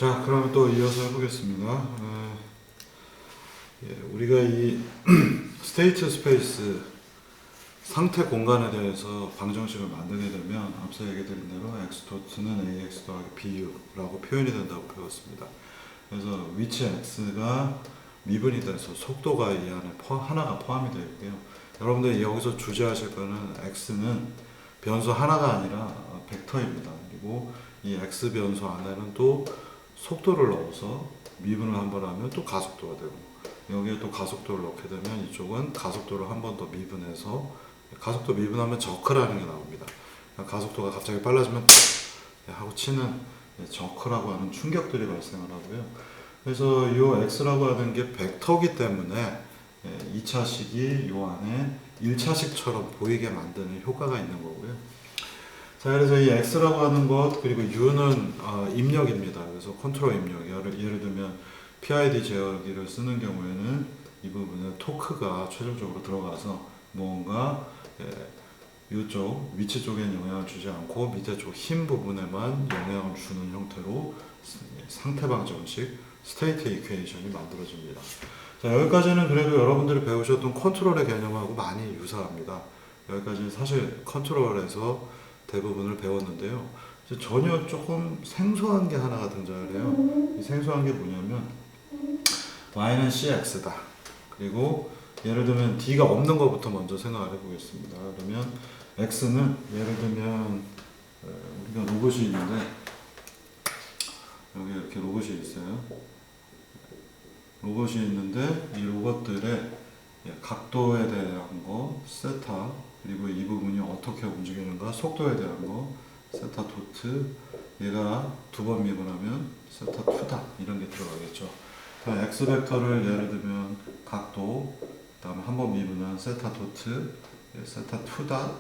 자, 그럼 또 이어서 해보겠습니다. 우리가 이 스테이트 스페이스 상태 공간에 대해서 방정식을 만들게 되면 앞서 얘기드린 대로 x도트는 ax 더하기 bu라고 표현이 된다고 배웠습니다. 그래서 위치 x가 미분이 돼서 속도가 이 안에 하나가 포함이 되어 있고요. 여러분들 여기서 주제하실 거는 x는 변수 하나가 아니라 벡터입니다. 그리고 이 x 변수 안에는 또 속도를 넣어서 미분을 한번 하면 또 가속도가 되고, 여기에 또 가속도를 넣게 되면 이쪽은 가속도를 한 번 더 미분해서, 가속도 미분하면 저크라는 게 나옵니다. 가속도가 갑자기 빨라지면 하고 치는 저크라고 하는 충격들이 발생을 하고요. 그래서 이 x라고 하는 게 벡터기 때문에 2차식이 이 안에 1차식처럼 보이게 만드는 효과가 있는 거고요. 자, 그래서 이 x라고 하는 것, 그리고 u는 입력입니다. 그래서 컨트롤 입력. 예를 들면 PID 제어기를 쓰는 경우에는 이 부분에 토크가 최종적으로 들어가서 뭔가 이쪽 위치 쪽엔 영향을 주지 않고 밑에 쪽 흰 부분에만 영향을 주는 형태로 상태 방정식 스테이트 이퀘이션이 만들어집니다. 자, 여기까지는 그래도 여러분들이 배우셨던 컨트롤의 개념하고 많이 유사합니다. 여기까지는 사실 컨트롤에서 대부분을 배웠는데요. 전혀 조금 생소한 게 하나가 등장을 해요. 이 생소한 게 뭐냐면 y는 cx다. 그리고 예를 들면 d가 없는 것부터 먼저 생각을 해보겠습니다. 그러면 x는 예를 들면 우리가 로봇이 있는데 여기 이렇게 로봇이 있어요. 로봇이 있는데 이 로봇들의 각도에 대한 거 세타, 그리고 이 부분이 어떻게 움직이는가 속도에 대한 거 세타 도트, 얘가 두 번 미분하면 세타 투다 이런 게 들어가겠죠. x 벡터를 예를 들면 각도, 그다음에 한 번 미분한 세타 도트, 세타 투다.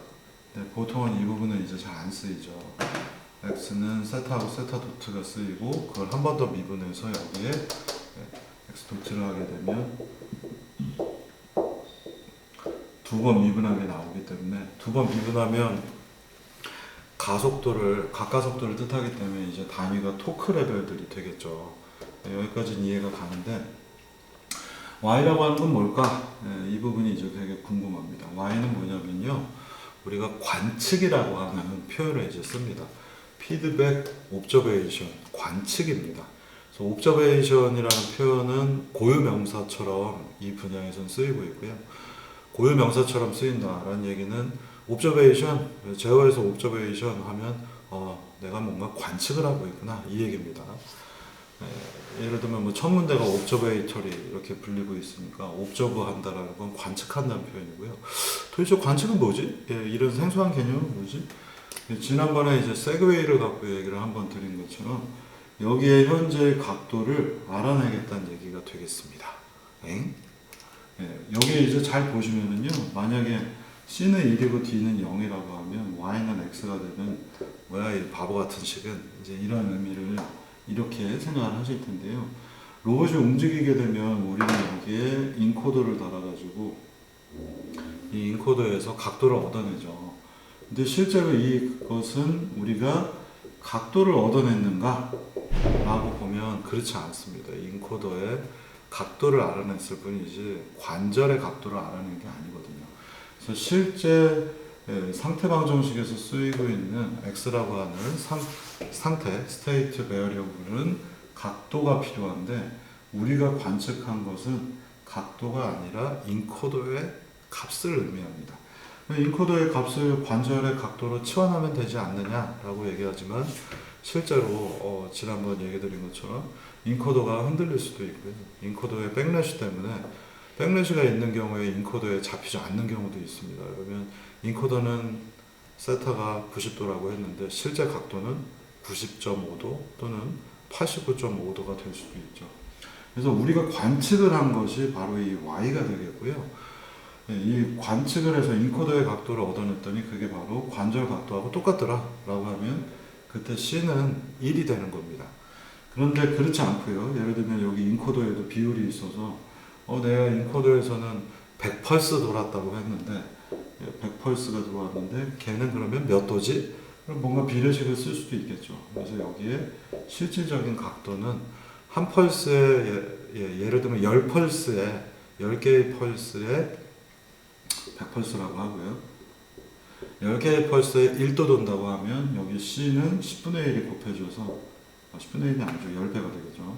보통은 이 부분은 이제 잘 안 쓰이죠. x는 세타하고 세타 도트가 쓰이고, 그걸 한 번 더 미분해서 여기에 x 도트를 하게 되면 두 번 미분하게 나오기 때문에, 두 번 미분하면 각가속도를 뜻하기 때문에 이제 단위가 토크 레벨들이 되겠죠. 여기까지는 이해가 가는데, y라고 하는 건 뭘까? 이 부분이 이제 되게 궁금합니다. y는 뭐냐면요, 우리가 관측이라고 하는 표현을 이제 씁니다. 피드백 옵저베이션, 관측입니다. 그래서 옵저베이션이라는 표현은 고유명사처럼 이 분야에선 쓰이고 있고요. 고유명사처럼 쓰인다라는 얘기는 옵저베이션, 제어에서 옵저베이션 하면 내가 뭔가 관측을 하고 있구나 이 얘기입니다. 예를 들면 뭐 천문대가 옵저베이터리 이렇게 불리고 있으니까 옵저브 한다라는 건 관측한다는 표현이고요. 도대체 관측은 뭐지? 이런 생소한 개념은 뭐지? 지난번에 이제 세그웨이를 갖고 얘기를 한번 드린 것처럼 여기에 현재의 각도를 알아내겠다는 얘기가 되겠습니다. 여기에 이제 잘 보시면은요, 만약에 C는 1이고 D는 0이라고 하면 Y는 X가 되면 뭐야 이 바보 같은 식은, 이제 이런 의미를 이렇게 생각을 하실 텐데요. 로봇이 움직이게 되면 우리는 여기에 인코더를 달아가지고 이 인코더에서 각도를 얻어내죠. 근데 실제로 이것은 우리가 각도를 얻어냈는가? 라고 보면 그렇지 않습니다. 인코더에 각도를 알아냈을 뿐이지 관절의 각도를 알아낸 게 아니거든요. 그래서 실제 상태 방정식에서 쓰이고 있는 x라고 하는 상태 스테이트 베어리어블은 각도가 필요한데, 우리가 관측한 것은 각도가 아니라 인코더의 값을 의미합니다. 인코더의 값을 관절의 각도로 치환하면 되지 않느냐라고 얘기하지만, 실제로 지난번 얘기 드린 것처럼 인코더가 흔들릴 수도 있고요. 인코더의 백래시 때문에, 백래시가 있는 경우에 인코더에 잡히지 않는 경우도 있습니다. 그러면 인코더는 세타가 90도라고 했는데 실제 각도는 90.5도 또는 89.5도가 될 수도 있죠. 그래서 우리가 관측을 한 것이 바로 이 y가 되겠고요. 이 관측을 해서 인코더의 각도를 얻어냈더니 그게 바로 관절 각도하고 똑같더라 라고 하면 그때 C는 1이 되는 겁니다. 그런데 그렇지 않고요. 예를 들면 여기 인코더에도 비율이 있어서 내가 인코더에서는 100펄스 돌았다고 했는데 100펄스가 들어왔는데 걔는 그러면 몇 도지? 그럼 뭔가 비례식을 쓸 수도 있겠죠. 그래서 여기에 실질적인 각도는 한 펄스에 예를 들면 10펄스에 10개의 펄스에 100펄스라고 하고요. 10개의 펄스에 1도 돈다고 하면 여기 C는 10분의 1이 곱해져서 10분의 1이 아니죠. 10배가 되겠죠.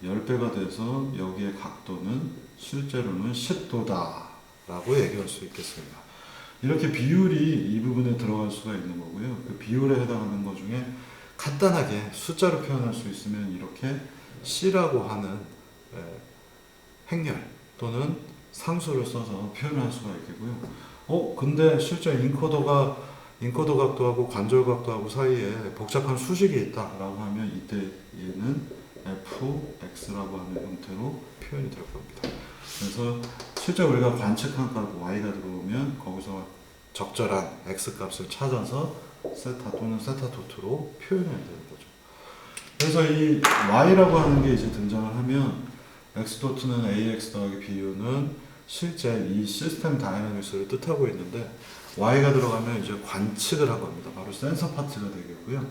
10배가 돼서 여기의 각도는 실제로는 10도다 라고 얘기할 수 있겠습니다. 이렇게 비율이 이 부분에 들어갈 수가 있는 거고요. 그 비율에 해당하는 것 중에 간단하게 숫자로 표현할 수 있으면 이렇게 C라고 하는 행렬 또는 상수를 써서 표현할 수가 있겠고요. 근데 실제 인코더 각도하고 관절 각도하고 사이에 복잡한 수식이 있다라고 하면 이때 얘는 fx라고 하는 형태로 표현이 될 겁니다. 그래서 실제 우리가 관측한 값 y가 들어오면 거기서 적절한 x 값을 찾아서 세타 또는 세타 도트로 표현해야 되는 거죠. 그래서 이 y라고 하는 게 이제 등장을 하면 x 도트는 ax 더하기 bu는 실제 이 시스템 다이내믹스를 뜻하고 있는데 y가 들어가면 이제 관측을 한 겁니다. 바로 센서 파트가 되겠고요.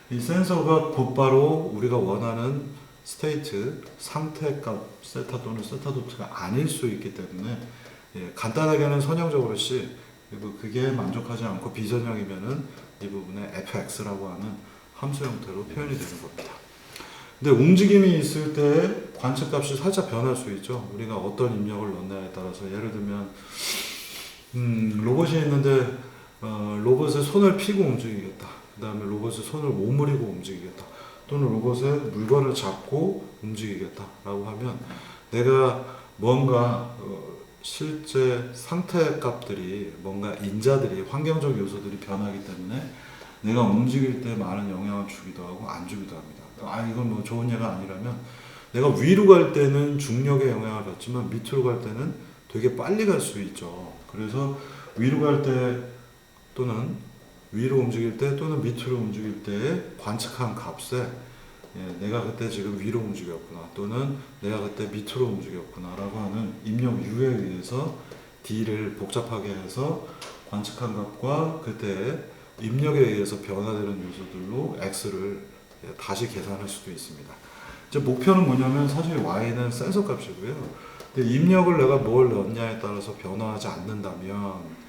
이 센서가 곧바로 우리가 원하는 스테이트, 상태값, 세타 또는 세타 도트가 아닐 수 있기 때문에 간단하게는 선형적으로 C, 그리고 그게 만족하지 않고 비선형이면은 이 부분에 fx라고 하는 함수 형태로 표현이 되는 겁니다. 근데 움직임이 있을 때 관측값이 살짝 변할 수 있죠. 우리가 어떤 입력을 넣느냐에 따라서 예를 들면 로봇이 있는데 로봇의 손을 피고 움직이겠다. 그 다음에 로봇의 손을 오므리고 움직이겠다. 또는 로봇의 물건을 잡고 움직이겠다. 라고 하면 내가 뭔가 실제 상태 값들이 뭔가 인자들이 환경적 요소들이 변하기 때문에 내가 움직일 때 많은 영향을 주기도 하고 안 주기도 합니다. 이건 뭐 좋은 예가 아니라면 내가 위로 갈 때는 중력의 영향을 받지만 밑으로 갈 때는 되게 빨리 갈 수 있죠. 그래서 위로 갈 때 또는 위로 움직일 때 또는 밑으로 움직일 때 관측한 값에 내가 그때 지금 위로 움직였구나 또는 내가 그때 밑으로 움직였구나 라고 하는 입력 U에 의해서 D를 복잡하게 해서 관측한 값과 그때 입력에 의해서 변화되는 요소들로 X를 다시 계산할 수도 있습니다. 이제 목표는 뭐냐면 사실 Y는 센서 값이고요. 근데 입력을 내가 뭘 넣냐에 따라서 변화하지 않는다면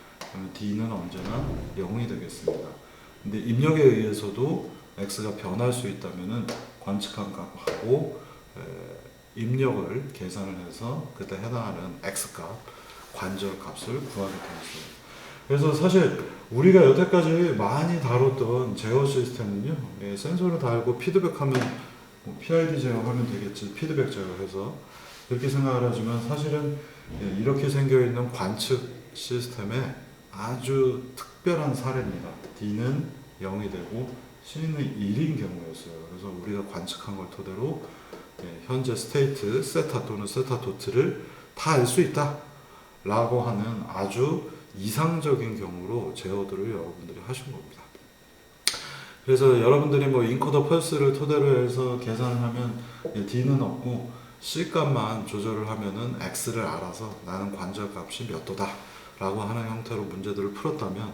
D는 언제나 0이 되겠습니다. 근데 입력에 의해서도 X가 변할 수 있다면은 관측한 값하고 입력을 계산을 해서 그때 해당하는 X 값, 관절 값을 구하게 되었어요. 그래서 사실 우리가 여태까지 많이 다뤘던 제어 시스템은요, 센서를 달고 피드백하면 PID 제어하면 되겠지, 피드백 제어해서 그렇게 생각을 하지만 사실은 이렇게 생겨있는 관측 시스템의 아주 특별한 사례입니다. D는 0이 되고 C는 1인 경우였어요. 그래서 우리가 관측한 걸 토대로 현재 스테이트, 세타 또는 세타 도트를 다 알 수 있다 라고 하는 아주 이상적인 경우로 제어들을 여러분들이 하신 겁니다. 그래서 여러분들이 뭐 인코더 펄스를 토대로 해서 계산을 하면 D는 없고 C 값만 조절을 하면은 X를 알아서 나는 관절 값이 몇 도다 라고 하는 형태로 문제들을 풀었다면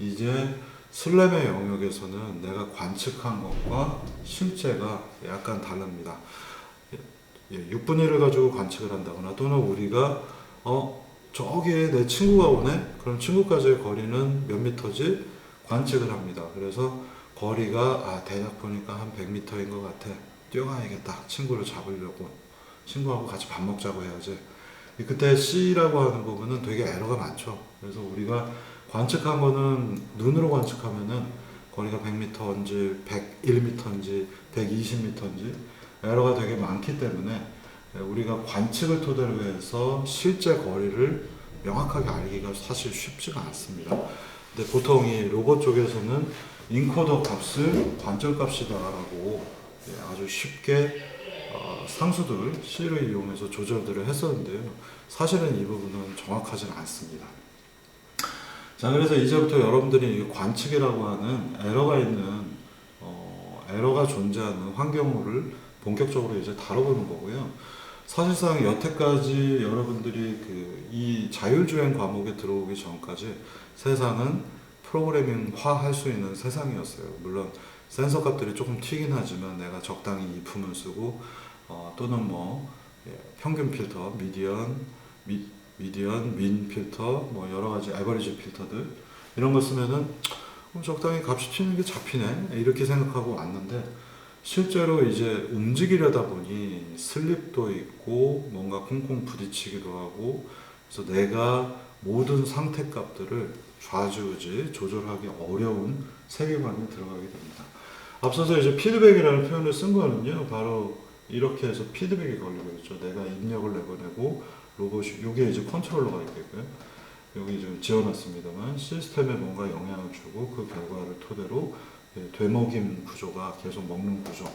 이제 슬램의 영역에서는 내가 관측한 것과 실제가 약간 다릅니다. 6분의 1을 가지고 관측을 한다거나 또는 우리가 저기에 내 친구가 오네? 그럼 친구까지의 거리는 몇 미터지? 관측을 합니다. 그래서 거리가 대략 보니까 한 100m인 것 같아. 뛰어가야겠다. 친구를 잡으려고. 친구하고 같이 밥 먹자고 해야지. 그때 C라고 하는 부분은 되게 에러가 많죠. 그래서 우리가 관측한 거는 눈으로 관측하면은 거리가 100m인지 101m인지 120m인지 에러가 되게 많기 때문에 우리가 관측을 토대로 해서 실제 거리를 명확하게 알기가 사실 쉽지가 않습니다. 근데 보통 이 로봇 쪽에서는 인코더 값을 관절 값이다라고 아주 쉽게 상수들 C를 이용해서 조절들을 했었는데요. 사실은 이 부분은 정확하지는 않습니다. 자, 그래서 이제부터 여러분들이 관측이라고 하는 에러가 존재하는 환경물을 본격적으로 이제 다뤄보는 거고요. 사실상 여태까지 여러분들이 이 자율주행 과목에 들어오기 전까지 세상은 프로그래밍화 할 수 있는 세상이었어요. 물론 센서 값들이 조금 튀긴 하지만 내가 적당히 이품을 쓰고 또는 뭐 평균 필터, 미디언, 민 필터, 뭐 여러 가지 에버리지 필터들 이런 거 쓰면은 적당히 값이 튀는 게 잡히네 이렇게 생각하고 왔는데 실제로 이제 움직이려다 보니 슬립도 있고 뭔가 콩콩 부딪히기도 하고 그래서 내가 모든 상태 값들을 좌지우지 조절하기 어려운 세계관에 들어가게 됩니다. 앞서서 이제 피드백이라는 표현을 쓴 거는요, 바로 이렇게 해서 피드백이 걸리고 있죠. 내가 입력을 내보내고 로봇이, 이게 이제 컨트롤러가 있겠고요. 여기 좀 지어놨습니다만 시스템에 뭔가 영향을 주고 그 결과를 토대로 되먹임 구조가 계속 먹는 구조.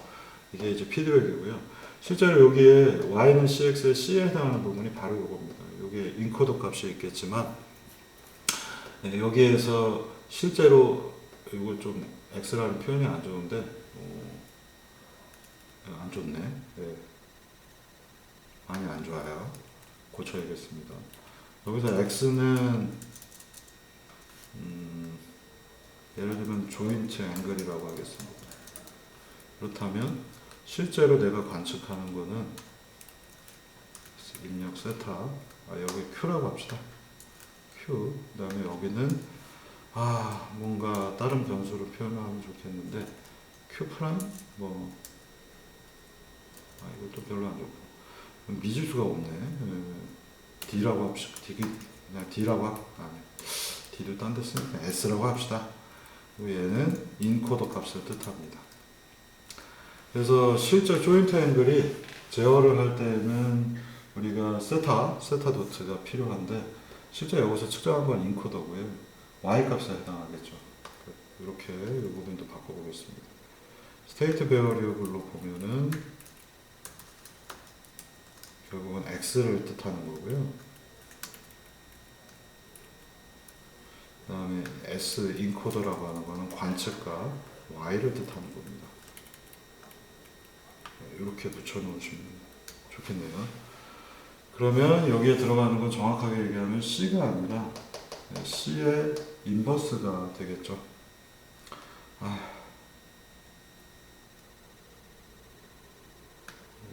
이게 이제 피드백이고요. 실제로 여기에 y는 cx의 c에 해당하는 부분이 바로 이겁니다. 여기에 인코더 값이 있겠지만 여기에서 실제로 이거 좀 x라는 표현이 안 좋은데 안 좋네. 네. 많이 안 좋아요. 고쳐야겠습니다. 여기서 x는 예를 들면 조인트 앵글이라고 하겠습니다. 그렇다면 실제로 내가 관측하는 거는 입력 세타 여기 q라고 합시다. q 그 다음에 여기는 뭔가 다른 변수로 표현하면 좋겠는데 q 프라임 뭐 이것도 별로 안 좋고 미지수가 없네. d라고 합시다. 그냥 d라고 d도 딴 데 쓰니까 s라고 합시다. 얘는 인코더 값을 뜻합니다. 그래서 실제 조인트 앵글이 제어를 할 때는 우리가 세타 도트가 필요한데 실제 여기서 측정한 건 인코더고요. y 값에 해당하겠죠. 이렇게 이 부분도 바꿔보겠습니다. 스테이트 베어리어블로 보면은 결국은 x를 뜻하는 거고요. 그 다음에 s 인코더라고 하는 거는 관측과 y를 뜻하는 겁니다. 이렇게 붙여놓으시면 좋겠네요. 그러면 여기에 들어가는 건 정확하게 얘기하면 c가 아니라 c의 인버스가 되겠죠.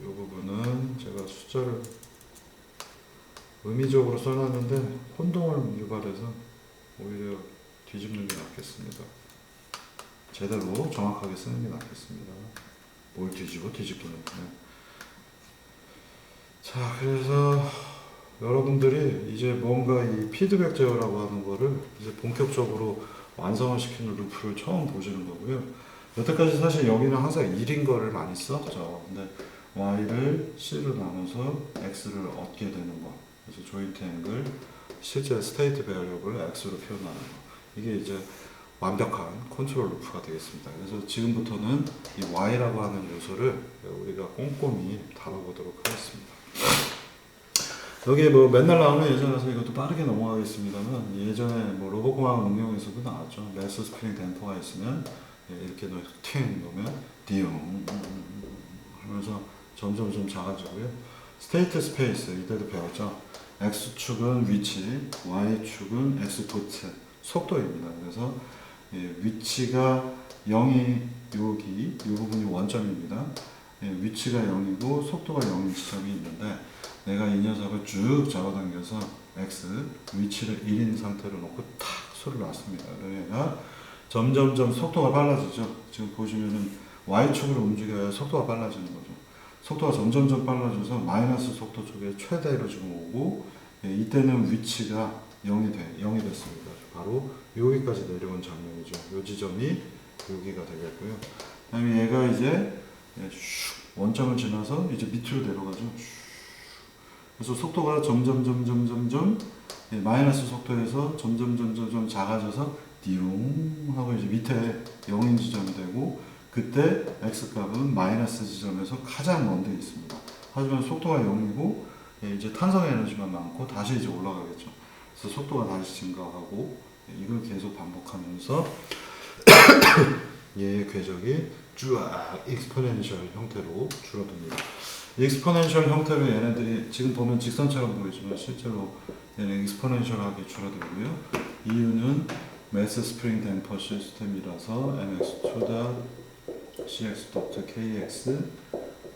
이 부분은 제가 숫자를 의미적으로 써놨는데 혼동을 유발해서 오히려 뒤집는 게 낫겠습니다. 제대로 정확하게 쓰는 게 낫겠습니다. 뭘 뒤집기는. 자, 그래서 여러분들이 이제 뭔가 이 피드백 제어라고 하는 거를 이제 본격적으로 완성을 시키는 루프를 처음 보시는 거고요. 여태까지 사실 여기는 항상 1인 거를 많이 썼죠. 근데 y를 c로 나눠서 x를 얻게 되는 거. 그래서 조인트 앵글, 실제 스테이트 베어리어블을 x로 표현하는 거. 이게 이제 완벽한 컨트롤 루프가 되겠습니다. 그래서 지금부터는 이 y라고 하는 요소를 우리가 꼼꼼히 다뤄보도록 하겠습니다. 여기 뭐 맨날 나오는 예전에서 이것도 빠르게 넘어가겠습니다만 예전에 뭐 로봇공학 응용에서도 나왔죠. 매스 스프링 댐퍼가 있으면 이렇게 팅 놓으면 디용 하면서 점점 좀 작아지고요. 스테이트 스페이스 이때도 배웠죠. x축은 위치, y축은 엑스토트 속도입니다. 그래서 위치가 0이 여기 이 부분이 원점입니다. 위치가 0이고 속도가 0인 지점이 있는데 내가 이 녀석을 쭉 잡아당겨서 x 위치를 1인 상태로 놓고 탁 소리를 놨습니다. 그러니까 점점점 속도가 빨라지죠. 지금 보시면은 y축으로 움직여야 속도가 빨라지는 거죠. 속도가 점점점 빨라져서 마이너스 속도 쪽에 최대로 지금 오고 이때는 위치가 0이 됐습니다. 바로 여기까지 내려온 장면이죠. 이 지점이 여기가 되겠고요. 그 다음에 얘가 이제 원점을 지나서 이제 밑으로 내려가죠. 그래서 속도가 점점 마이너스 속도에서 점점 작아져서 띠용 하고 이제 밑에 0인 지점이 되고 그때 x 값은 마이너스 지점에서 가장 먼 데 있습니다. 하지만 속도가 0이고 이제 탄성 에너지만 많고 다시 이제 올라가겠죠. 그래서 속도가 다시 증가하고 이걸 계속 반복하면서 얘의 궤적이 쫙 익스포넨셜 형태로 줄어듭니다. 익스포넨셜 형태로 얘네들이 지금 보면 직선처럼 보이지만 실제로 얘는 익스포넨셜하게 줄어들고요. 이유는 매스 스프링 댐퍼 시스템이라서 mx2.cx.kx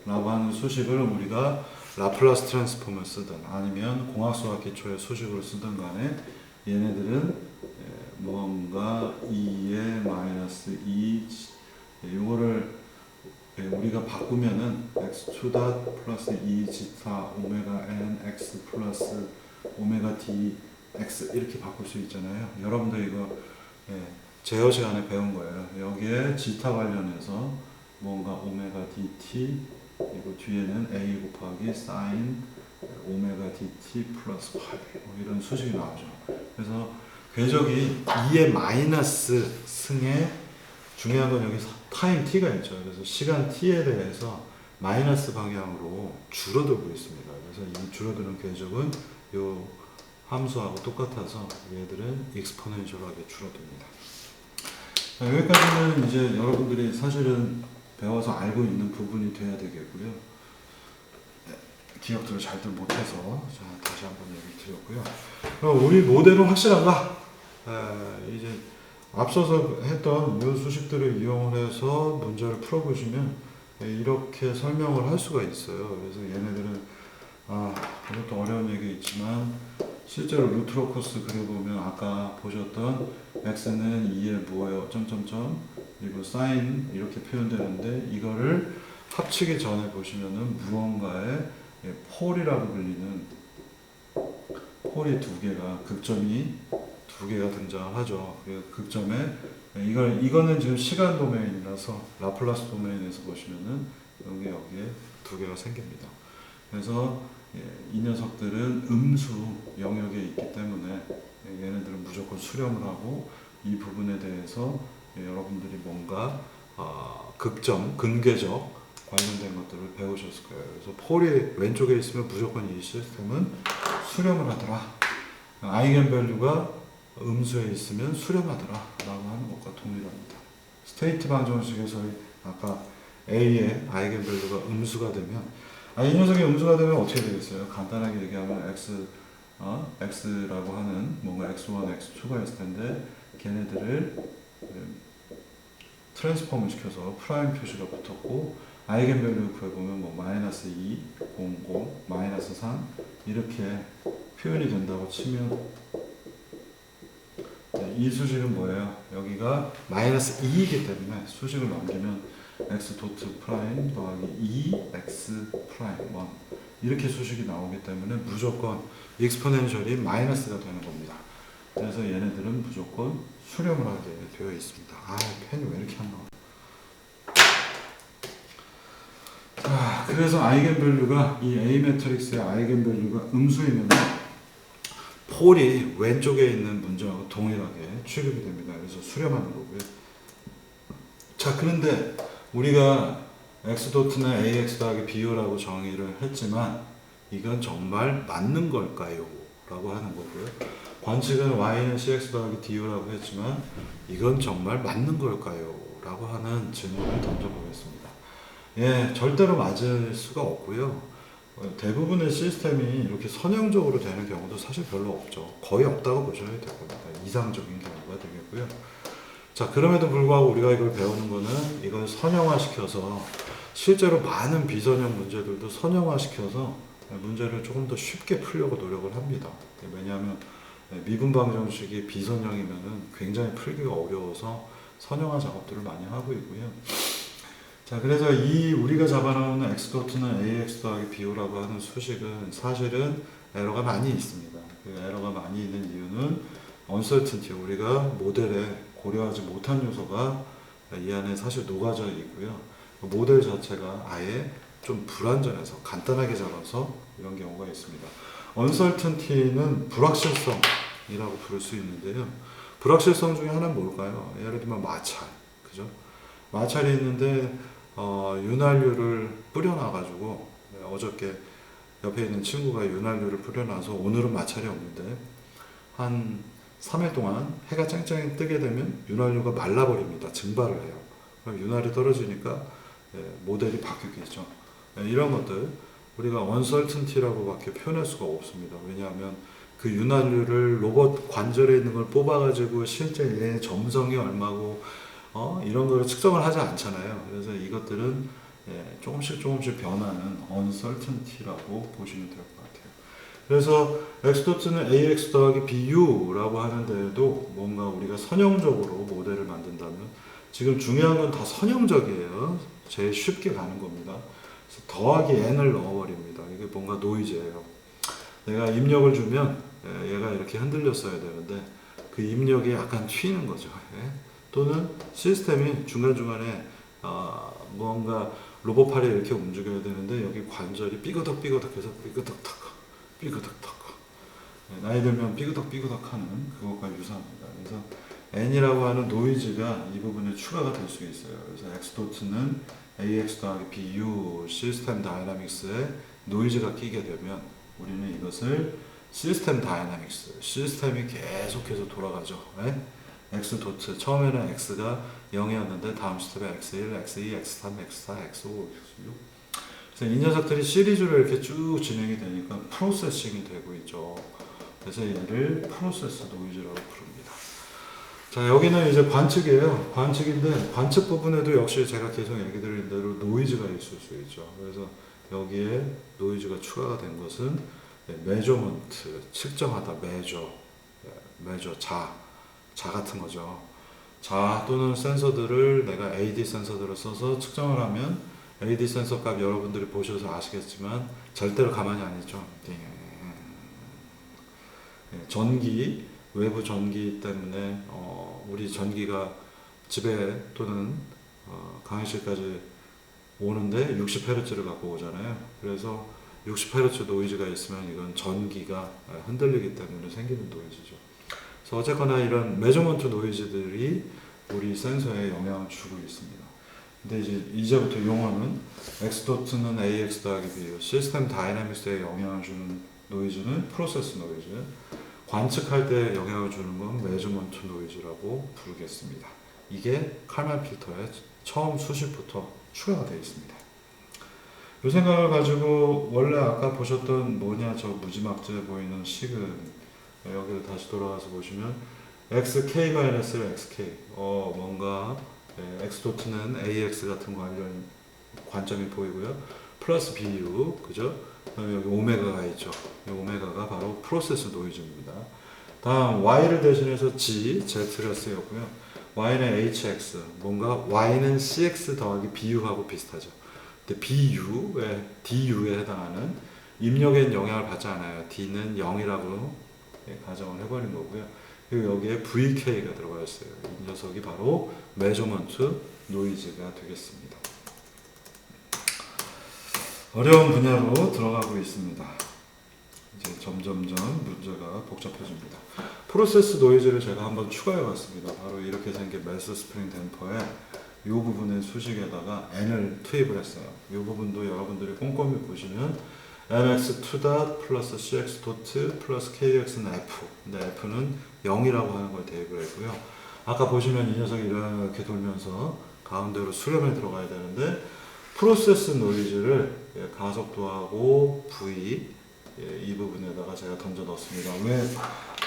라고 하는 수식을 우리가 라플라스 트랜스폼을 쓰든 아니면 공학수학 기초의 수식으로 쓰든 간에 얘네들은 뭔가 2의 마이너스 2 요거를 우리가 바꾸면은 x2 플러스 2 지타 오메가 n x 플러스 오메가 d x 이렇게 바꿀 수 있잖아요. 여러분들 이거 제어 시간에 배운 거예요. 여기에 지타 관련해서 뭔가 오메가 dt 그리고 뒤에는 a 곱하기 사인 오메가 dt 플러스 y 이런 수식이 나오죠. 그래서 궤적이 2의 마이너스 승에 중요한 건 여기 타임 t가 있죠. 그래서 시간 t에 대해서 마이너스 방향으로 줄어들고 있습니다. 그래서 이 줄어드는 궤적은 요 함수하고 똑같아서 얘들은 익스포넨셜하게 줄어듭니다. 자, 여기까지는 이제 여러분들이 사실은 배워서 알고 있는 부분이 돼야 되겠고요. 기억들을 잘들 못해서 자, 다시 한번 얘기 드렸고요. 그럼 우리 모델은 확실한가? 이제 앞서서 했던 이 수식들을 이용해서 문제를 풀어보시면 이렇게 설명을 할 수가 있어요. 그래서 얘네들은 이것도 어려운 얘기 있지만 실제로 루트로커스 그려보면 아까 보셨던 x는 2의 뭐예요? 점점점 그리고 사인 이렇게 표현되는데 이거를 합치기 전에 보시면은 무언가의 폴이라고 불리는 폴이 두 개가 극점이 두 개가 등장하죠. 극점에 이거는 지금 시간 도메인이라서 라플라스 도메인에서 보시면은 여기에 두 개가 생깁니다. 그래서 이 녀석들은 음수 영역에 있기 때문에 얘네들은 무조건 수렴을 하고 이 부분에 대해서 여러분들이 뭔가 극점, 근궤적 관련된 것들을 배우셨을 거예요. 그래서 폴이 왼쪽에 있으면 무조건 이 시스템은 수렴을 하더라. 아이겐밸류가 음수에 있으면 수렴하더라 라고 하는 것과 동일합니다. 스테이트 방정식에서의 아까 A의 아이겐밸류가 음수가 되면 이 녀석이 음수가 되면 어떻게 되겠어요? 간단하게 얘기하면 x라고 하는 뭔가 x1, x2가 있을 텐데 걔네들을 트랜스폼을 시켜서 프라임 표시가 붙었고 아이겐밸류 구해보면 뭐 마이너스 2, 0, 마이너스 3 이렇게 표현이 된다고 치면 이 수식은 뭐예요? 여기가 마이너스 2이기 때문에 수식을 넘기면 x 도트 프라임 더하기 2x 프라임 1 이렇게 수식이 나오기 때문에 무조건 익스포넨셜이 마이너스가 되는 겁니다. 그래서 얘네들은 무조건 수렴을 하게 되어 있습니다. 펜이 왜 이렇게 안 나와? 그래서 아이겐밸류가 이 A 매트릭스의 아이겐밸류가 음수이면 폴이 왼쪽에 있는 문제하고 동일하게 취급이 됩니다. 그래서 수렴하는 거고요. 자, 그런데 우리가 x도트는 ax 더하기 b요라고 정의를 했지만 이건 정말 맞는 걸까요? 라고 하는 거고요. 관측은 y는 cx 더하기 d요라고 했지만 이건 정말 맞는 걸까요? 라고 하는 질문을 던져보겠습니다. 절대로 맞을 수가 없고요. 대부분의 시스템이 이렇게 선형적으로 되는 경우도 사실 별로 없죠. 거의 없다고 보셔야 될 겁니다. 이상적인 경우가 되겠고요. 자, 그럼에도 불구하고 우리가 이걸 배우는 거는 이걸 선형화시켜서 실제로 많은 비선형 문제들도 선형화시켜서 문제를 조금 더 쉽게 풀려고 노력을 합니다. 왜냐하면 미분 방정식이 비선형이면은 굉장히 풀기가 어려워서 선형화 작업들을 많이 하고 있고요. 자, 그래서 이 우리가 잡아놓은 x도트는 ax 더하기 b요라고 하는 수식은 사실은 에러가 많이 있습니다. 그 에러가 많이 있는 이유는 uncertainty, 우리가 모델에 고려하지 못한 요소가 이 안에 사실 녹아져 있고요. 모델 자체가 아예 좀 불완전해서 간단하게 잡아서 이런 경우가 있습니다. uncertainty는 불확실성이라고 부를 수 있는데요. 불확실성 중에 하나는 뭘까요? 예를 들면 마찰, 그죠? 마찰이 있는데 윤활유를 뿌려놔가지고 어저께 옆에 있는 친구가 윤활유를 뿌려놔서 오늘은 마찰이 없는데 한 3일 동안 해가 쨍쨍 뜨게 되면 윤활유가 말라버립니다. 증발을 해요. 그럼 윤활이 떨어지니까 모델이 바뀌겠죠. 이런 것들 우리가 uncertainty라고 밖에 표현할 수가 없습니다. 왜냐하면 그 윤활유를 로봇 관절에 있는 걸 뽑아가지고 실제 얘의 점성이 얼마고 이런 걸 측정을 하지 않잖아요. 그래서 이것들은 조금씩 변하는 uncertainty라고 보시면 될 것 같아요. 그래서 x도트는 ax 더하기 bu라고 하는데도 뭔가 우리가 선형적으로 모델을 만든다면 지금 중요한 건 다 선형적이에요. 제일 쉽게 가는 겁니다. 그래서 더하기 n을 넣어버립니다. 이게 뭔가 노이즈예요. 내가 입력을 주면 얘가 이렇게 흔들렸어야 되는데 그 입력이 약간 튀는 거죠. 또는 시스템이 중간중간에 뭔가 로봇팔이 이렇게 움직여야 되는데 여기 관절이 삐그덕삐그덕해서 삐그덕 나이 들면 삐그덕삐그덕 하는 그것과 유사합니다. 그래서 n이라고 하는 노이즈가 이 부분에 추가가 될 수 있어요. 그래서 x도트는 ax 더하기 bu 시스템 다이나믹스에 노이즈가 끼게 되면 우리는 이것을 시스템 다이나믹스, 시스템이 계속해서 돌아가죠. x 도트, 처음에는 x가 0이었는데 다음 스텝에 x1, x2, x3, x4, x5, x6 그래서 이 녀석들이 시리즈로 이렇게 쭉 진행이 되니까 프로세싱이 되고 있죠. 그래서 얘를 프로세스 노이즈라고 부릅니다. 자, 여기는 이제 관측이에요. 관측인데 관측 부분에도 역시 제가 계속 얘기 드린 대로 노이즈가 있을 수 있죠. 그래서 여기에 노이즈가 추가가 된 것은 메저먼트, 측정하다, 메저, 자 같은 거죠. 자 또는 센서들을 내가 AD 센서들을 써서 측정을 하면 AD 센서 값 여러분들이 보셔서 아시겠지만 절대로 가만히 안 있죠. 전기, 외부 전기 때문에 우리 전기가 집에 또는 강의실까지 오는데 60Hz를 갖고 오잖아요. 그래서 60Hz 노이즈가 있으면 이건 전기가 흔들리기 때문에 생기는 노이즈죠. 그래서 어쨌거나 이런 메저먼트 노이즈들이 우리 센서에 영향을 주고 있습니다. 근데 이제부터 용어는 x도트는 ax 더하기 bu 시스템 다이나믹스에 영향을 주는 노이즈는 프로세스 노이즈, 관측할 때 영향을 주는 건 메저먼트 노이즈라고 부르겠습니다. 이게 칼만 필터의 처음 수식부터 추가가 되어 있습니다. 이 생각을 가지고 원래 아까 보셨던 저 무지막지해 보이는 식은 여기를 다시 돌아가서 보시면 xk-xk 뭔가 x도트는 ax 같은 관점이 보이고요. 플러스 bu 그죠? 그다음에 여기 오메가가 있죠. 이 오메가가 바로 프로세스 노이즈입니다. 다음 y를 대신해서 z를 쓰였고요. y는 hx 뭔가 y는 cx 더하기 bu하고 비슷하죠. 근데 du에 해당하는 입력엔 영향을 받지 않아요. d는 0이라고 가정을 해버린 거고요. 그리고 여기에 vk가 들어가 있어요. 이 녀석이 바로 메저먼트 노이즈가 되겠습니다. 어려운 분야로 들어가고 있습니다. 이제 점점점 문제가 복잡해집니다. 프로세스 노이즈를 제가 한번 추가해 봤습니다. 바로 이렇게 생긴 메스 스프링 댐퍼에 이 부분의 수식에다가 n을 투입을 했어요. 이 부분도 여러분들이 꼼꼼히 보시면 mx2 플러스 cx 도트 플러스 kx는 f. 근데 f는 0이라고 하는 걸 대입을 했고요. 아까 보시면 이 녀석이 이렇게 돌면서 가운데로 수렴에 들어가야 되는데 프로세스 노이즈를 가속도하고 v 이 부분에다가 제가 던져 넣습니다. 왜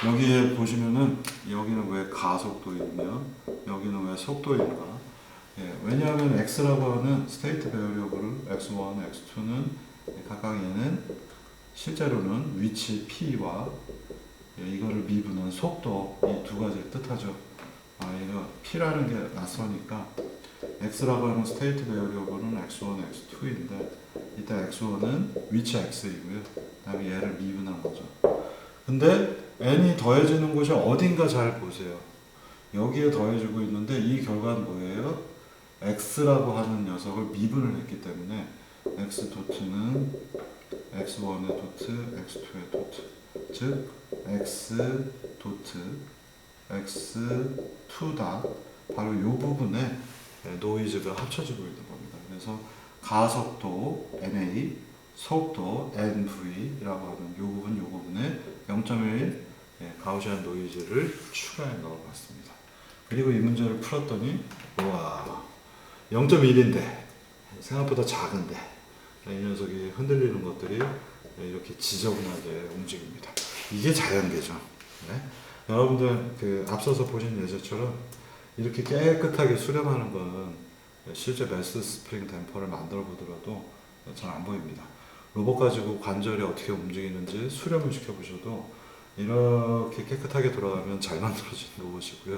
여기에 보시면은 여기는 왜 가속도이며 여기는 왜 속도일까? 왜냐하면 x라고 하는 스테이트 베어리어블을 x1, x2는 각각 얘는 실제로는 위치 p와 이거를 미분한 속도 이 두 가지를 뜻하죠. 이거 p라는 게 낯서니까 x라고 하는 스테이트 베어리어블은 x1, x2인데 이때 x1은 위치 x이고요. 그다음에 얘를 미분한 거죠. 근데 n이 더해지는 곳이 어딘가 잘 보세요. 여기에 더해지고 있는데 이 결과는 뭐예요? x라고 하는 녀석을 미분을 했기 때문에 x 도트는 x1의 도트, x2의 도트, 즉 x 도트, x2 다 바로 이 부분에 노이즈가 합쳐지고 있는 겁니다. 그래서 가속도 NA, 속도 NV라고 하는 이 부분에 0.1 가우시안 노이즈를 추가해 넣어봤습니다. 그리고 이 문제를 풀었더니 와 0.1인데 생각보다 작은데 이 녀석이 흔들리는 것들이 이렇게 지저분하게 움직입니다. 이게 자연계죠. 네? 여러분들 그 앞서서 보신 예제처럼 이렇게 깨끗하게 수렴하는 건 실제 메스 스프링 댐퍼를 만들어 보더라도 잘 안 보입니다. 로봇 가지고 관절이 어떻게 움직이는지 수렴을 시켜보셔도 이렇게 깨끗하게 돌아가면 잘 만들어진 로봇이고요.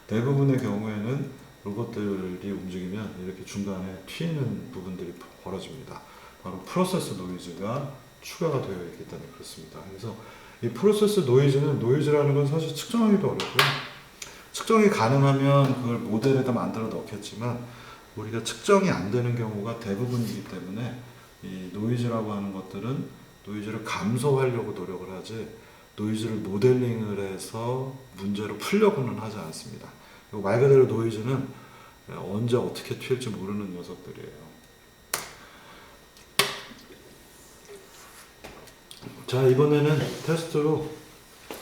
대부분의 경우에는 로봇들이 움직이면 이렇게 중간에 튀는 부분들이 벌어집니다. 바로 프로세스 노이즈가 추가가 되어 있기 때문에 그렇습니다. 그래서 이 프로세스 노이즈라는 건 사실 측정하기도 어렵고요. 측정이 가능하면 그걸 모델에다 만들어 넣겠지만 우리가 측정이 안 되는 경우가 대부분이기 때문에 이 노이즈라고 하는 것들은 노이즈를 감소하려고 노력을 하지 노이즈를 모델링을 해서 문제를 풀려고는 하지 않습니다. 그리고 말 그대로 노이즈는 언제 어떻게 튈지 모르는 녀석들이에요. 자, 이번에는 테스트로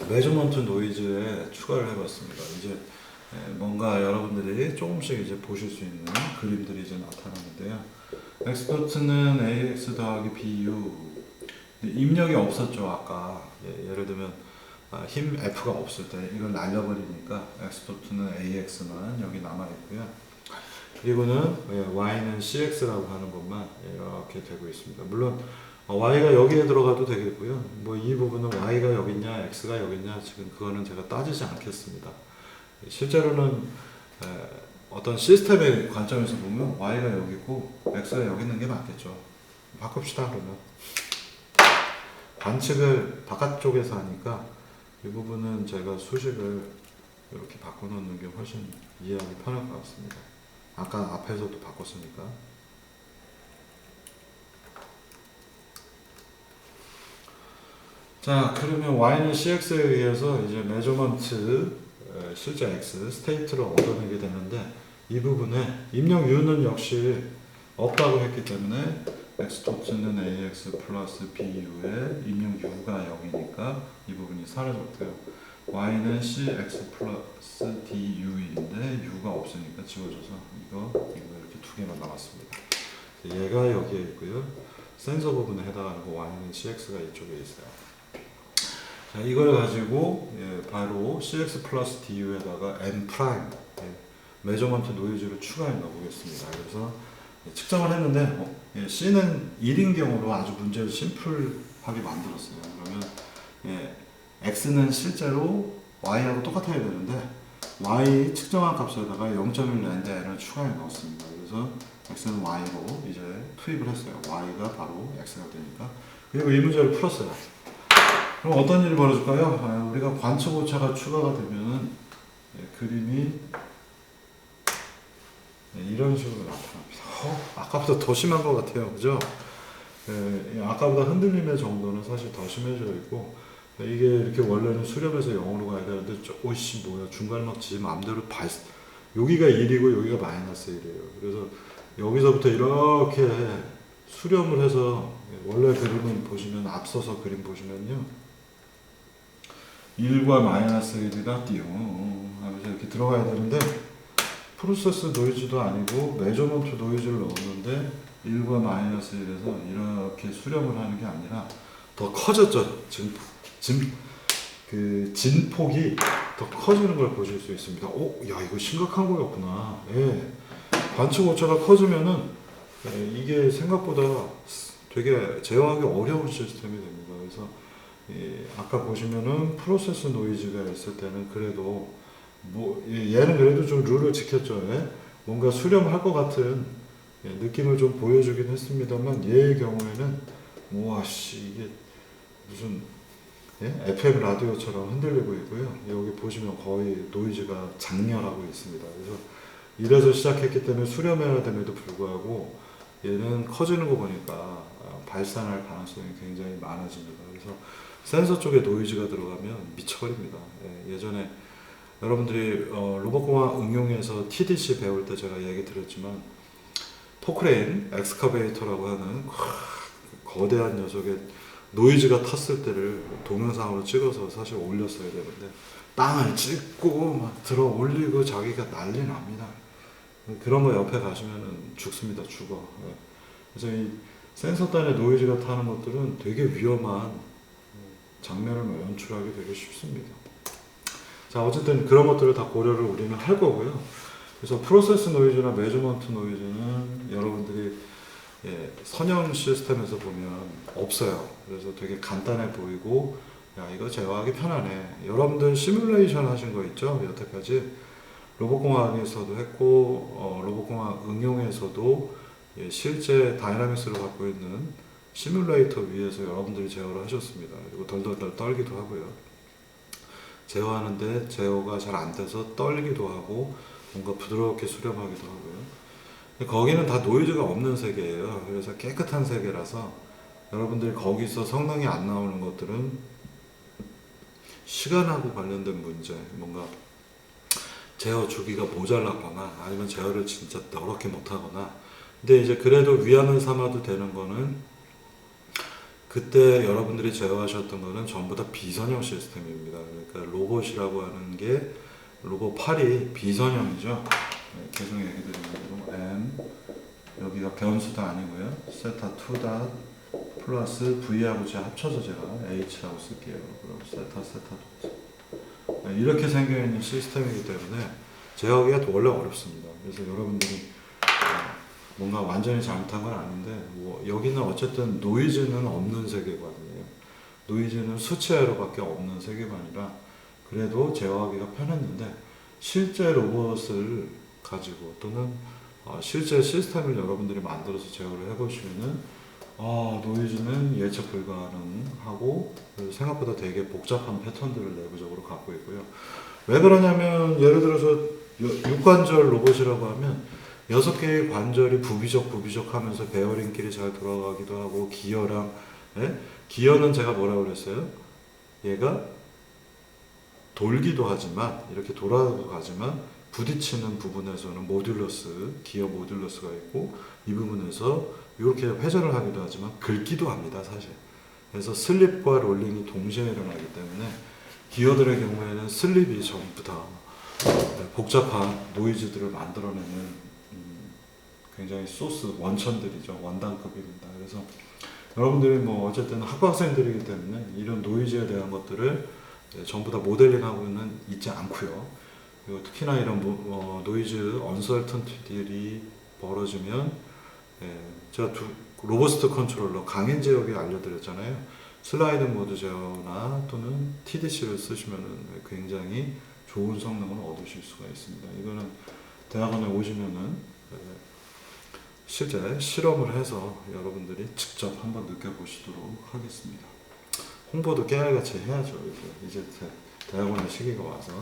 메저먼트 노이즈에 추가를 해봤습니다. 이제 뭔가 여러분들이 조금씩 이제 보실 수 있는 그림들이 이제 나타나는데요. 엑스포트는 AX 더하기 BU. 입력이 없었죠, 아까. 예를 들면 힘 F가 없을 때 이걸 날려버리니까 엑스포트는 AX만 여기 남아있고요. 그리고는 Y는 CX라고 하는 것만 이렇게 되고 있습니다. 물론 Y가 여기에 들어가도 되겠고요. 뭐 이 부분은 Y가 여기 있냐, X가 여기 있냐, 지금 그거는 제가 따지지 않겠습니다. 실제로는 어떤 시스템의 관점에서 보면 Y가 여기 있고 X가 여기 있는 게 맞겠죠. 바꿉시다, 그러면. 관측을 바깥쪽에서 하니까 이 부분은 제가 수식을 이렇게 바꿔놓는 게 훨씬 이해하기 편할 것 같습니다. 아까 앞에서도 바꿨으니까. 자, 그러면 Y는 CX에 의해서 이제 메저먼트 실제 X, 스테이트를 얻어내게 되는데 이 부분에 입력 U는 역시 없다고 했기 때문에 X토트는 AX 플러스 BU에 입력 U가 0이니까 이 부분이 사라졌고요. Y는 CX 플러스 DU인데 U가 없으니까 지워져서 이거 이렇게 두 개만 남았습니다. 얘가 여기에 있고요. 센서 부분에 해당하는 거 Y는 CX가 이쪽에 있어요. 자, 이걸 가지고 바로 CX 플러스 DU에다가 M 프라임 메저먼트 노이즈를 추가해 넣어보겠습니다. 그래서 측정을 했는데 C는 1인 경우로 아주 문제를 심플하게 만들었어요. 그러면 X는 실제로 Y하고 똑같아야 되는데 Y 측정한 값에다가 0.1 랜드 N을 추가해 넣었습니다. 그래서 X는 Y로 이제 투입을 했어요. Y가 바로 X가 되니까. 그리고 이 문제를 풀었어요. 그럼 어떤 일이 벌어질까요? 우리가 관측 오차가 추가가 되면은 그림이 이런 식으로 나타납니다. 아까보다 더 심한 것 같아요, 그죠? 아까보다 흔들림의 정도는 사실 더 심해져 있고 이게 이렇게 원래는 수렴에서 0으로 가야 되는데 오이씨 뭐야 중간 막 지 마음대로 여기가 1이고 여기가 마이너스 1이에요. 그래서 여기서부터 이렇게 수렴을 해서 원래 그림은 보시면 앞서서 그림 보시면요 1과 마이너스 1이가 띠용 하면서 이렇게 들어가야 되는데 프로세스 노이즈도 아니고 메저먼트 노이즈를 넣었는데 1과 마이너스 1에서 이렇게 수렴을 하는 게 아니라 더 커졌죠. 그 진폭이 더 커지는 걸 보실 수 있습니다. 야 이거 심각한 거였구나. 관측 오차가 커지면은 이게 생각보다 되게 제어하기 어려운 시스템이 됩니다. 그래서 아까 보시면은 프로세스 노이즈가 있을 때는 그래도 얘는 그래도 좀 룰을 지켰죠. 뭔가 수렴할 것 같은 느낌을 좀 보여주긴 했습니다만 얘의 경우에는 이게 무슨 FM 라디오처럼 흔들리고 있고요. 여기 보시면 거의 노이즈가 장렬하고 있습니다. 그래서 이래서 시작했기 때문에 수렴해야 됨에도 불구하고 얘는 커지는 거 보니까 발산할 가능성이 굉장히 많아집니다. 그래서 센서 쪽에 노이즈가 들어가면 미쳐버립니다. 예전에 여러분들이 로봇공학 응용에서 TDC 배울 때 제가 얘기 드렸지만 포크레인 엑스카베이터라고 하는 거대한 녀석의 노이즈가 탔을 때를 동영상으로 찍어서 사실 올렸어야 되는데 땅을 찍고 막 들어 올리고 자기가 난리 납니다. 그런 거 옆에 가시면 죽습니다. 죽어. 그래서 이 센서 단의 노이즈가 타는 것들은 되게 위험한 장면을 뭐 연출하기 되게 쉽습니다. 자, 어쨌든 그런 것들을 다 고려를 우리는 할 거고요. 그래서 프로세스 노이즈나 매저먼트 노이즈는 여러분들이 선형 시스템에서 보면 없어요. 그래서 되게 간단해 보이고, 야, 이거 제어하기 편하네. 여러분들 시뮬레이션 하신 거 있죠? 여태까지 로봇공학에서도 했고, 로봇공학 응용에서도 실제 다이나믹스를 갖고 있는 시뮬레이터 위에서 여러분들이 제어를 하셨습니다. 그리고 덜덜덜 떨기도 하고요. 제어하는데 제어가 잘 안 돼서 떨기도 하고 뭔가 부드럽게 수렴하기도 하고요. 거기는 다 노이즈가 없는 세계예요. 그래서 깨끗한 세계라서 여러분들이 거기서 성능이 안 나오는 것들은 시간하고 관련된 문제, 뭔가 제어 주기가 모자라거나 아니면 제어를 진짜 더럽게 못하거나. 근데 이제 그래도 위안을 삼아도 되는 거는 그때 여러분들이 제어하셨던 거는 전부 다 비선형 시스템입니다. 그러니까 로봇이라고 하는 게 로봇 8이 비선형이죠. 계속 얘기 드리는 대로 M 여기가 변수도 아니고요. 세타 2 플러스 V하고 제 합쳐서 제가 H라고 쓸게요. 그럼 세타 이렇게 생겨있는 시스템이기 때문에 제어하기가 원래 어렵습니다. 그래서 여러분들이 뭔가 완전히 잘못한 건 아닌데 여기는 어쨌든 노이즈는 없는 세계관이에요. 노이즈는 수치에러밖에 없는 세계관이라 그래도 제어하기가 편했는데 실제 로봇을 가지고 또는 실제 시스템을 여러분들이 만들어서 제어를 해보시면은 노이즈는 예측 불가능하고 생각보다 되게 복잡한 패턴들을 내부적으로 갖고 있고요. 왜 그러냐면 예를 들어서 육관절 로봇이라고 하면 6개의 관절이 부비적 하면서 베어링끼리 잘 돌아가기도 하고 기어랑 기어는 제가 뭐라고 그랬어요? 얘가 돌기도 하지만 이렇게 돌아도 가지만 부딪히는 부분에서는 기어 모듈러스가 있고 이 부분에서 이렇게 회전을 하기도 하지만 긁기도 합니다, 사실. 그래서 슬립과 롤링이 동시에 일어나기 때문에 기어들의 경우에는 슬립이 전부 다 복잡한 노이즈들을 만들어내는 굉장히 원천들이죠. 원단급입니다. 그래서 여러분들이 뭐 어쨌든 학부학생들이기 때문에 이런 노이즈에 대한 것들을 전부 다 모델링하고는 있지 않고요. 그리고 특히나 이런 노이즈 언설턴티들이 벌어지면 제가 로버스트 컨트롤러 강인 제어기 알려드렸잖아요. 슬라이드 모드 제어나 또는 TDC를 쓰시면 굉장히 좋은 성능을 얻으실 수가 있습니다. 이거는 대학원에 오시면은 실제 실험을 해서 여러분들이 직접 한번 느껴보시도록 하겠습니다. 홍보도 깨알같이 해야죠. 이제 대학원의 시기가 와서.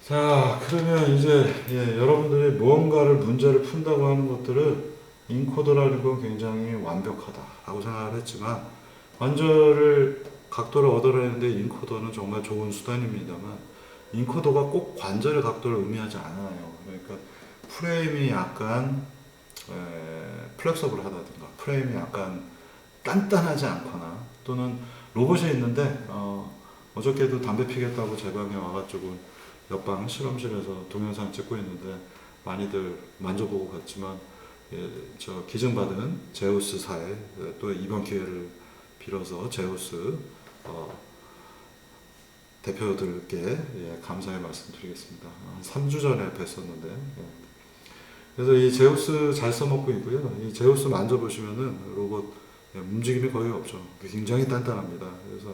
자, 그러면 이제 여러분들이 무언가를 문제를 푼다고 하는 것들을 인코더라는 건 굉장히 완벽하다라고 생각을 했지만 관절을 각도를 얻어내는데 인코더는 정말 좋은 수단입니다만 인코더가 꼭 관절의 각도를 의미하지 않아요. 그러니까 프레임이 약간 플렉서블하다든가 프레임이 약간 단단하지 않거나 또는 로봇이 있는데 어저께도 담배 피겠다고 제 방에 와가지고 옆방 실험실에서 동영상 찍고 있는데 많이들 만져보고 갔지만 저 기증받은 제우스사에 또 이번 기회를 빌어서 제우스 대표들께 감사의 말씀드리겠습니다. 한 3주 전에 뵀었는데 그래서 이 제우스 잘 써먹고 있고요. 이 제우스 만져보시면은 로봇 움직임이 거의 없죠. 굉장히 단단합니다. 그래서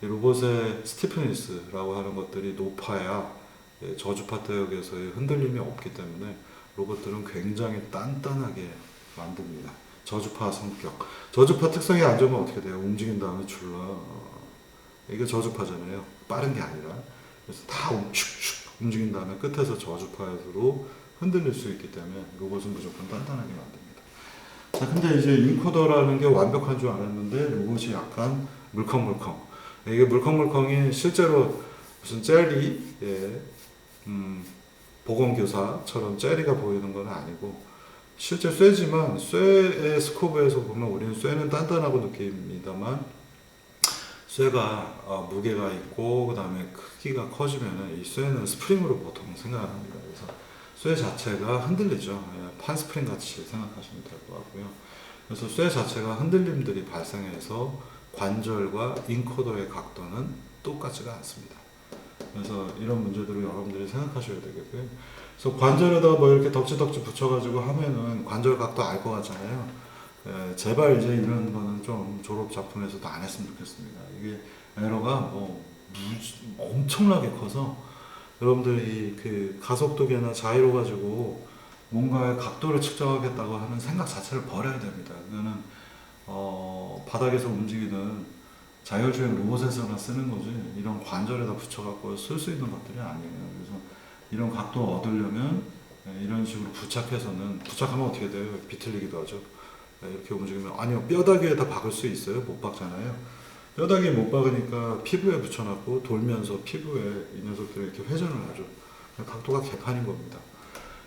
이 로봇의 스티프니스라고 하는 것들이 높아야 저주파 대역에서의 흔들림이 없기 때문에 로봇들은 굉장히 단단하게 만듭니다. 저주파 성격. 저주파 특성이 안 좋으면 어떻게 돼요? 움직인 다음에 줄라. 이게 저주파잖아요. 빠른 게 아니라. 그래서 다 축축 움직인 다음에 끝에서 저주파로 흔들릴 수 있기 때문에 로봇은 무조건 단단하게 만듭니다. 자, 근데 이제 인코더라는 게 완벽한 줄 알았는데 로봇이 약간 물컹물컹. 이게 물컹물컹이 실제로 무슨 젤리, 보건교사처럼 젤리가 보이는 건 아니고 실제 쇠지만 쇠의 스코브에서 보면 우리는 쇠는 단단하고 느낍니다만 쇠가 무게가 있고 그 다음에 크기가 커지면 이 쇠는 스프링으로 보통 생각을 합니다. 그래서 쇠 자체가 흔들리죠. 판 스프링 같이 생각하시면 될 것 같고요. 그래서 쇠 자체가 흔들림들이 발생해서 관절과 인코더의 각도는 똑같지가 않습니다. 그래서 이런 문제들을 여러분들이 생각하셔야 되겠고요. 그래서 관절에다 뭐 이렇게 덕지덕지 붙여가지고 하면은 관절 각도 알 것 같잖아요. 제발 이제 이런 거는 좀 졸업 작품에서도 안 했으면 좋겠습니다. 이게 에러가 뭐 엄청나게 커서 여러분들이 그 가속도계나 자이로 가지고 뭔가의 각도를 측정하겠다고 하는 생각 자체를 버려야 됩니다. 그거는 바닥에서 움직이는 자율주행 로봇에서나 쓰는 거지 이런 관절에다 붙여갖고 쓸 수 있는 것들이 아니에요. 그래서 이런 각도 얻으려면 이런 식으로 부착하면 어떻게 돼요? 비틀리기도 하죠. 이렇게 움직이면 아니요 뼈다귀에다 박을 수 있어요? 못 박잖아요. 뼈다귀에 못 박으니까 피부에 붙여놨고 돌면서 피부에 이 녀석들이 이렇게 회전을 하죠. 각도가 개판인 겁니다.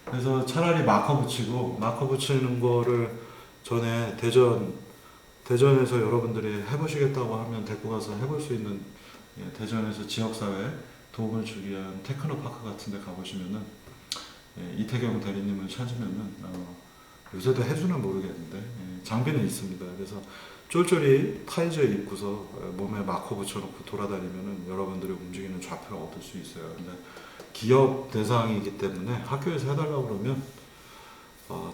그래서 차라리 마커 붙이는 거를 전에 대전에서 여러분들이 해보시겠다고 하면 데리고 가서 해볼 수 있는 대전에서 지역사회 도움을 주기 위한 테크노파크 같은 데 가보시면은 이태경 대리님을 찾으면은 요새도 해주나 모르겠는데 장비는 있습니다. 그래서 쫄쫄이 타이즈에 입고서 몸에 마커 붙여놓고 돌아다니면은 여러분들이 움직이는 좌표를 얻을 수 있어요. 근데 기업 대상이기 때문에 학교에서 해달라고 그러면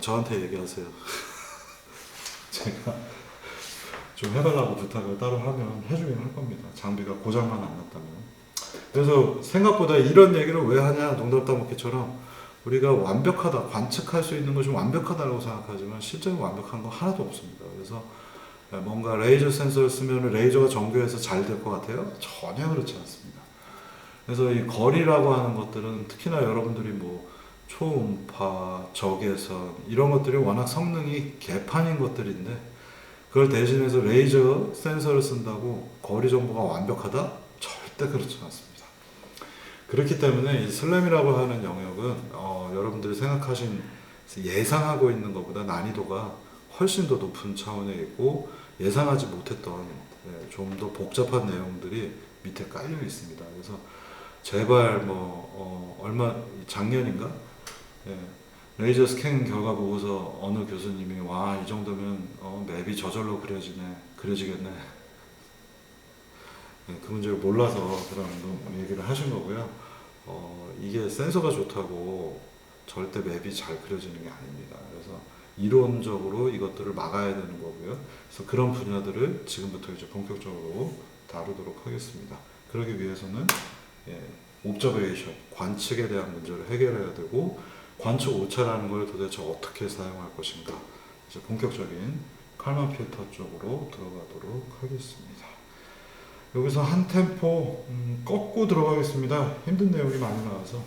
저한테 얘기하세요. 제가 좀 해달라고 부탁을 따로 하면 해주긴 할 겁니다. 장비가 고장만 안 났다면. 그래서 생각보다 이런 얘기를 왜 하냐 농담 따먹기처럼 우리가 완벽하다 관측할 수 있는 것이 완벽하다고 생각하지만 실제로 완벽한 거 하나도 없습니다. 그래서 뭔가 레이저 센서를 쓰면 레이저가 정교해서 잘 될 것 같아요? 전혀 그렇지 않습니다. 그래서 이 거리라고 하는 것들은 특히나 여러분들이 뭐 초음파, 적외선 이런 것들이 워낙 성능이 개판인 것들인데 그걸 대신해서 레이저 센서를 쓴다고 거리 정보가 완벽하다? 절대 그렇지 않습니다. 그렇기 때문에 이 슬램이라고 하는 영역은 여러분들이 생각하신 예상하고 있는 것보다 난이도가 훨씬 더 높은 차원에 있고 예상하지 못했던 좀 더 복잡한 내용들이 밑에 깔려 있습니다. 그래서 제발 작년인가 레이저 스캔 결과 보고서 어느 교수님이 와 이 정도면 맵이 저절로 그려지겠네. 그 문제를 몰라서 그런 얘기를 하신 거고요. 이게 센서가 좋다고 절대 맵이 잘 그려지는 게 아닙니다. 그래서 이론적으로 이것들을 막아야 되는 거고요. 그래서 그런 분야들을 지금부터 이제 본격적으로 다루도록 하겠습니다. 그러기 위해서는 옵저베이션, 관측에 대한 문제를 해결해야 되고 관측 오차라는 걸 도대체 어떻게 사용할 것인가 이제 본격적인 칼만 필터 쪽으로 들어가도록 하겠습니다. 여기서 한 템포 꺾고 들어가겠습니다. 힘든 내용이 많이 나와서